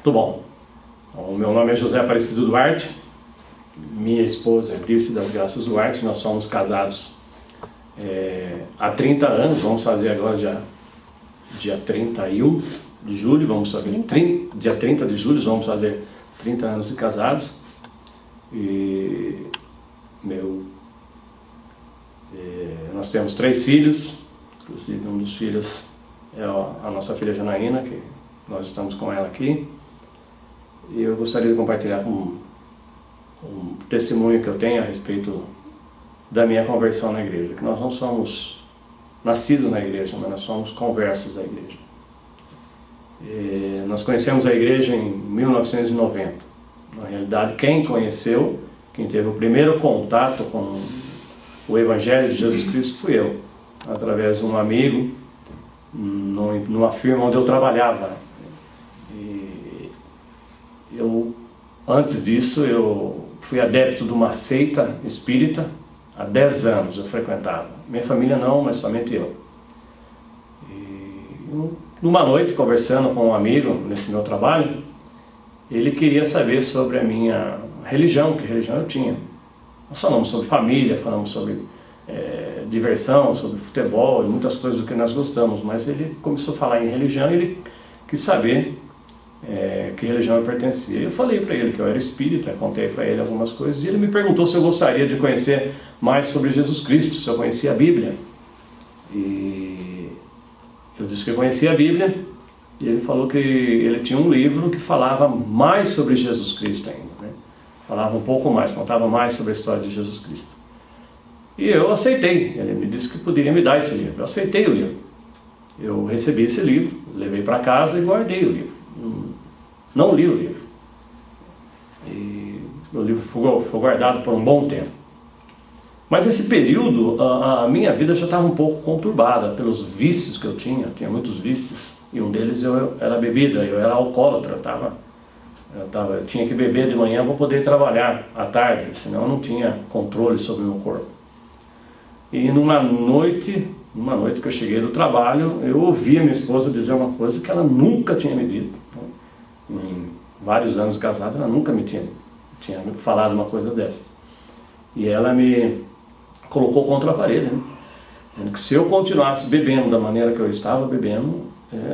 Tudo bom. O meu nome é José Aparecido Duarte, minha esposa é Dirce das Graças Duarte, nós somos casados há 30 anos, vamos fazer agora dia 31 de julho, dia 30 de julho, vamos fazer 30 anos de casados. E nós temos 3 filhos, inclusive um dos filhos é a nossa filha Janaína, que nós estamos com ela aqui. E eu gostaria de compartilhar um testemunho que eu tenho a respeito da minha conversão na igreja, que nós não somos nascidos na igreja, mas nós somos conversos da igreja. Nós conhecemos a igreja em 1990. Na realidade, quem conheceu, quem teve o primeiro contato com o Evangelho de Jesus Cristo fui eu, através de um amigo, numa firma onde eu trabalhava. Antes disso, eu fui adepto de uma seita espírita. Há 10 anos eu frequentava. Minha família não, mas somente eu. E numa noite, conversando com um amigo nesse meu trabalho, ele queria saber sobre a minha religião, que religião eu tinha. Nós falamos sobre família, falamos sobre diversão, sobre futebol e muitas coisas do que nós gostamos, mas ele começou a falar em religião e ele quis saber que religião eu pertencia. Eu falei para ele que eu era espírita, contei para ele algumas coisas, e ele me perguntou se eu gostaria de conhecer mais sobre Jesus Cristo, se eu conhecia a Bíblia. E eu disse que eu conhecia a Bíblia, e ele falou que ele tinha um livro que falava mais sobre Jesus Cristo ainda, né? Falava um pouco mais, contava mais sobre a história de Jesus Cristo. E eu aceitei. Ele me disse que poderia me dar esse livro. Eu aceitei o livro. Eu recebi esse livro, levei para casa e guardei o livro. Não li o livro. E o livro ficou guardado por um bom tempo. Mas nesse período, a minha vida já estava um pouco conturbada pelos vícios que eu tinha muitos vícios. E um deles era a bebida, eu era alcoólatra, eu tinha que beber de manhã para poder trabalhar à tarde, senão eu não tinha controle sobre o meu corpo. E numa noite que eu cheguei do trabalho, eu ouvi a minha esposa dizer uma coisa que ela nunca tinha me dito. Em vários anos de casado, ela nunca me tinha falado uma coisa dessa. E ela me colocou contra a parede, né? Dizendo que se eu continuasse bebendo da maneira que eu estava bebendo,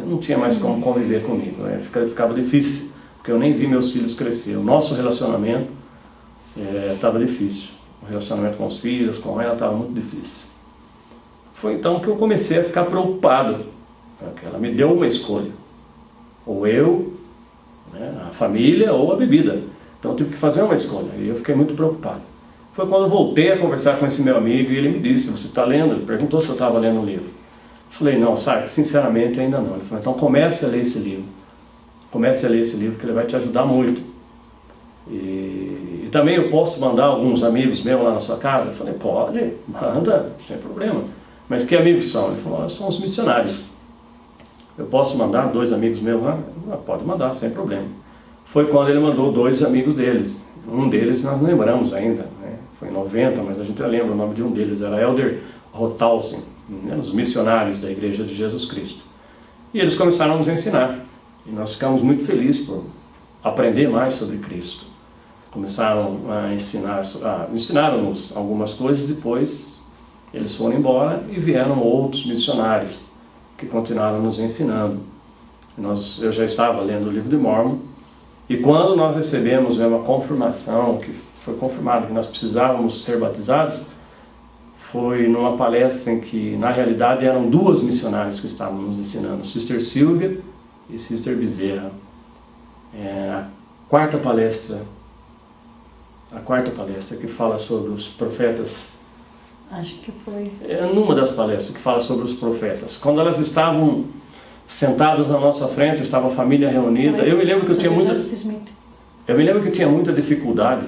não tinha mais como conviver comigo. Ficava difícil, porque eu nem vi meus filhos crescer. O nosso relacionamento estava difícil. O relacionamento com os filhos, com ela, estava muito difícil. Foi então que eu comecei a ficar preocupado. Porque ela me deu uma escolha. Ou eu, a família, ou a bebida. Então eu tive que fazer uma escolha. E eu fiquei muito preocupado. Foi quando eu voltei a conversar com esse meu amigo e ele me disse: você está lendo? Ele perguntou se eu estava lendo o livro. Eu falei: não, sabe, sinceramente ainda não. Ele falou: então comece a ler esse livro. Comece a ler esse livro que ele vai te ajudar muito. E também eu posso mandar alguns amigos meus lá na sua casa? Eu falei: pode, manda, sem problema. Mas que amigos são? Ele falou: são os missionários. Eu posso mandar 2 amigos meus lá? Pode mandar, sem problema. Foi quando ele mandou 2 amigos deles. Um deles nós lembramos ainda, né? Foi em 90, mas a gente lembra o nome de um deles, era Elder Rotalsen, os missionários da Igreja de Jesus Cristo. E eles começaram a nos ensinar. E nós ficamos muito felizes por aprender mais sobre Cristo. Começaram a ensinaram-nos algumas coisas, depois eles foram embora e vieram outros missionários que continuaram nos ensinando. Eu já estava lendo o livro de Mórmon, e quando nós recebemos uma confirmação, que foi confirmado que nós precisávamos ser batizados, foi numa palestra em que, na realidade, eram 2 missionárias que estavam nos ensinando, Sister Silvia e Sister Bezerra. A quarta palestra que fala sobre os profetas. Acho que foi. Numa das palestras que fala sobre os profetas. Quando elas estavam sentadas na nossa frente, estava a família reunida. Eu me lembro que eu tinha muita dificuldade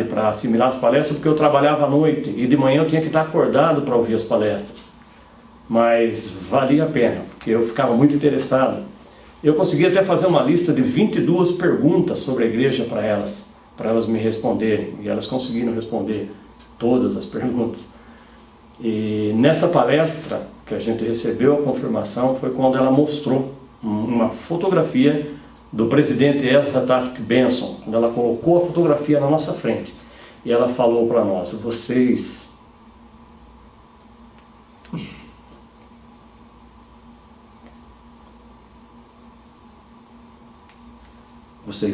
para assimilar as palestras, porque eu trabalhava à noite e de manhã eu tinha que estar acordado para ouvir as palestras. Mas valia a pena, porque eu ficava muito interessado. Eu consegui até fazer uma lista de 22 perguntas sobre a igreja para elas me responderem, e elas conseguiram responder todas as perguntas. E nessa palestra que a gente recebeu a confirmação foi quando ela mostrou uma fotografia do presidente Ezra Taft Benson, quando ela colocou a fotografia na nossa frente. E ela falou para nós: vocês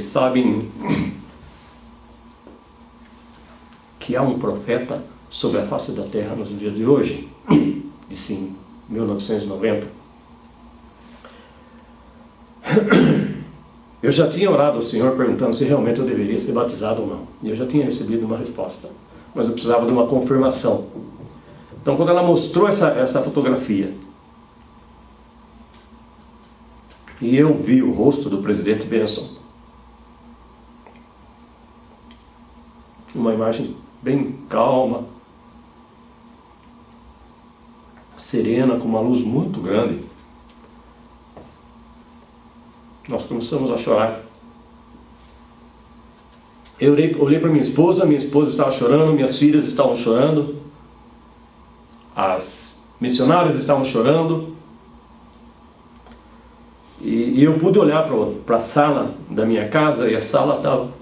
sabem que há um profeta sobre a face da terra nos dias de hoje? Disse em 1990. Eu já tinha orado ao Senhor perguntando se realmente eu deveria ser batizado ou não. E eu já tinha recebido uma resposta, mas eu precisava de uma confirmação. Então, quando ela mostrou essa fotografia, e eu vi o rosto do presidente Benson, uma imagem bem calma, serena, com uma luz muito grande, nós começamos a chorar. Eu olhei para minha esposa estava chorando, minhas filhas estavam chorando, as missionárias estavam chorando, e eu pude olhar para a sala da minha casa, e a sala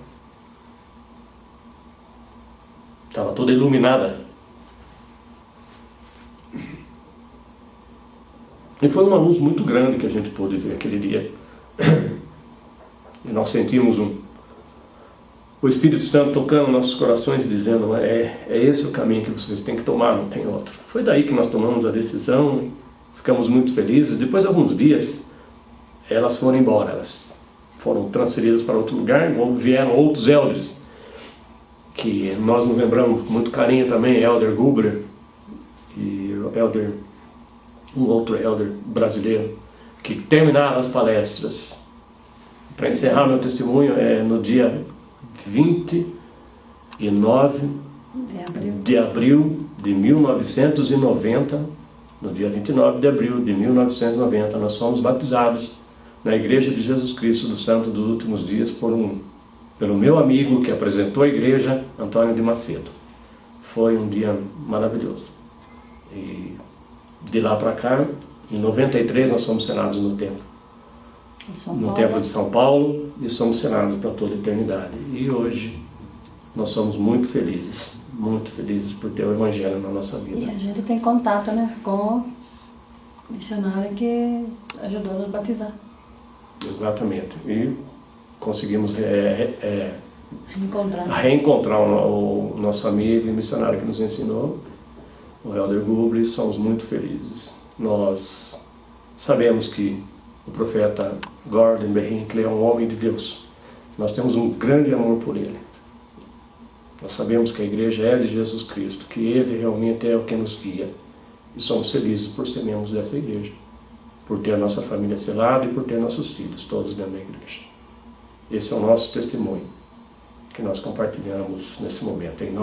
estava toda iluminada. E foi uma luz muito grande que a gente pôde ver aquele dia. E nós sentimos o Espírito Santo tocando nossos corações, dizendo: é esse o caminho que vocês têm que tomar, não tem outro. Foi daí que nós tomamos a decisão, ficamos muito felizes. Depois de alguns dias, elas foram embora, elas foram transferidas para outro lugar, vieram outros elders, que nós nos lembramos com muito carinho também, Elder Gubler e um outro elder brasileiro, que terminaram as palestras. Para encerrar meu testemunho, no dia 29 de abril de 1990, no dia 29 de abril de 1990, nós fomos batizados na Igreja de Jesus Cristo do Santo dos Últimos Dias pelo meu amigo que apresentou a igreja, Antônio de Macedo. Foi um dia maravilhoso. E de lá para cá, em 93, nós somos senados no templo. No templo de São Paulo, e somos senados para toda a eternidade. E hoje nós somos muito felizes por ter o Evangelho na nossa vida. E a gente tem contato, né, com o missionário que ajudou a nos batizar. Exatamente. E conseguimos reencontrar o nosso amigo e missionário que nos ensinou, o Elder Gubler. Somos muito felizes. Nós sabemos que o profeta Gordon B. Hinckley é um homem de Deus. Nós temos um grande amor por ele. Nós sabemos que a igreja é de Jesus Cristo, que ele realmente é o que nos guia. E somos felizes por ser membros dessa igreja, por ter a nossa família selada e por ter nossos filhos todos dentro da igreja. Esse é o nosso testemunho que nós compartilhamos nesse momento. Em nome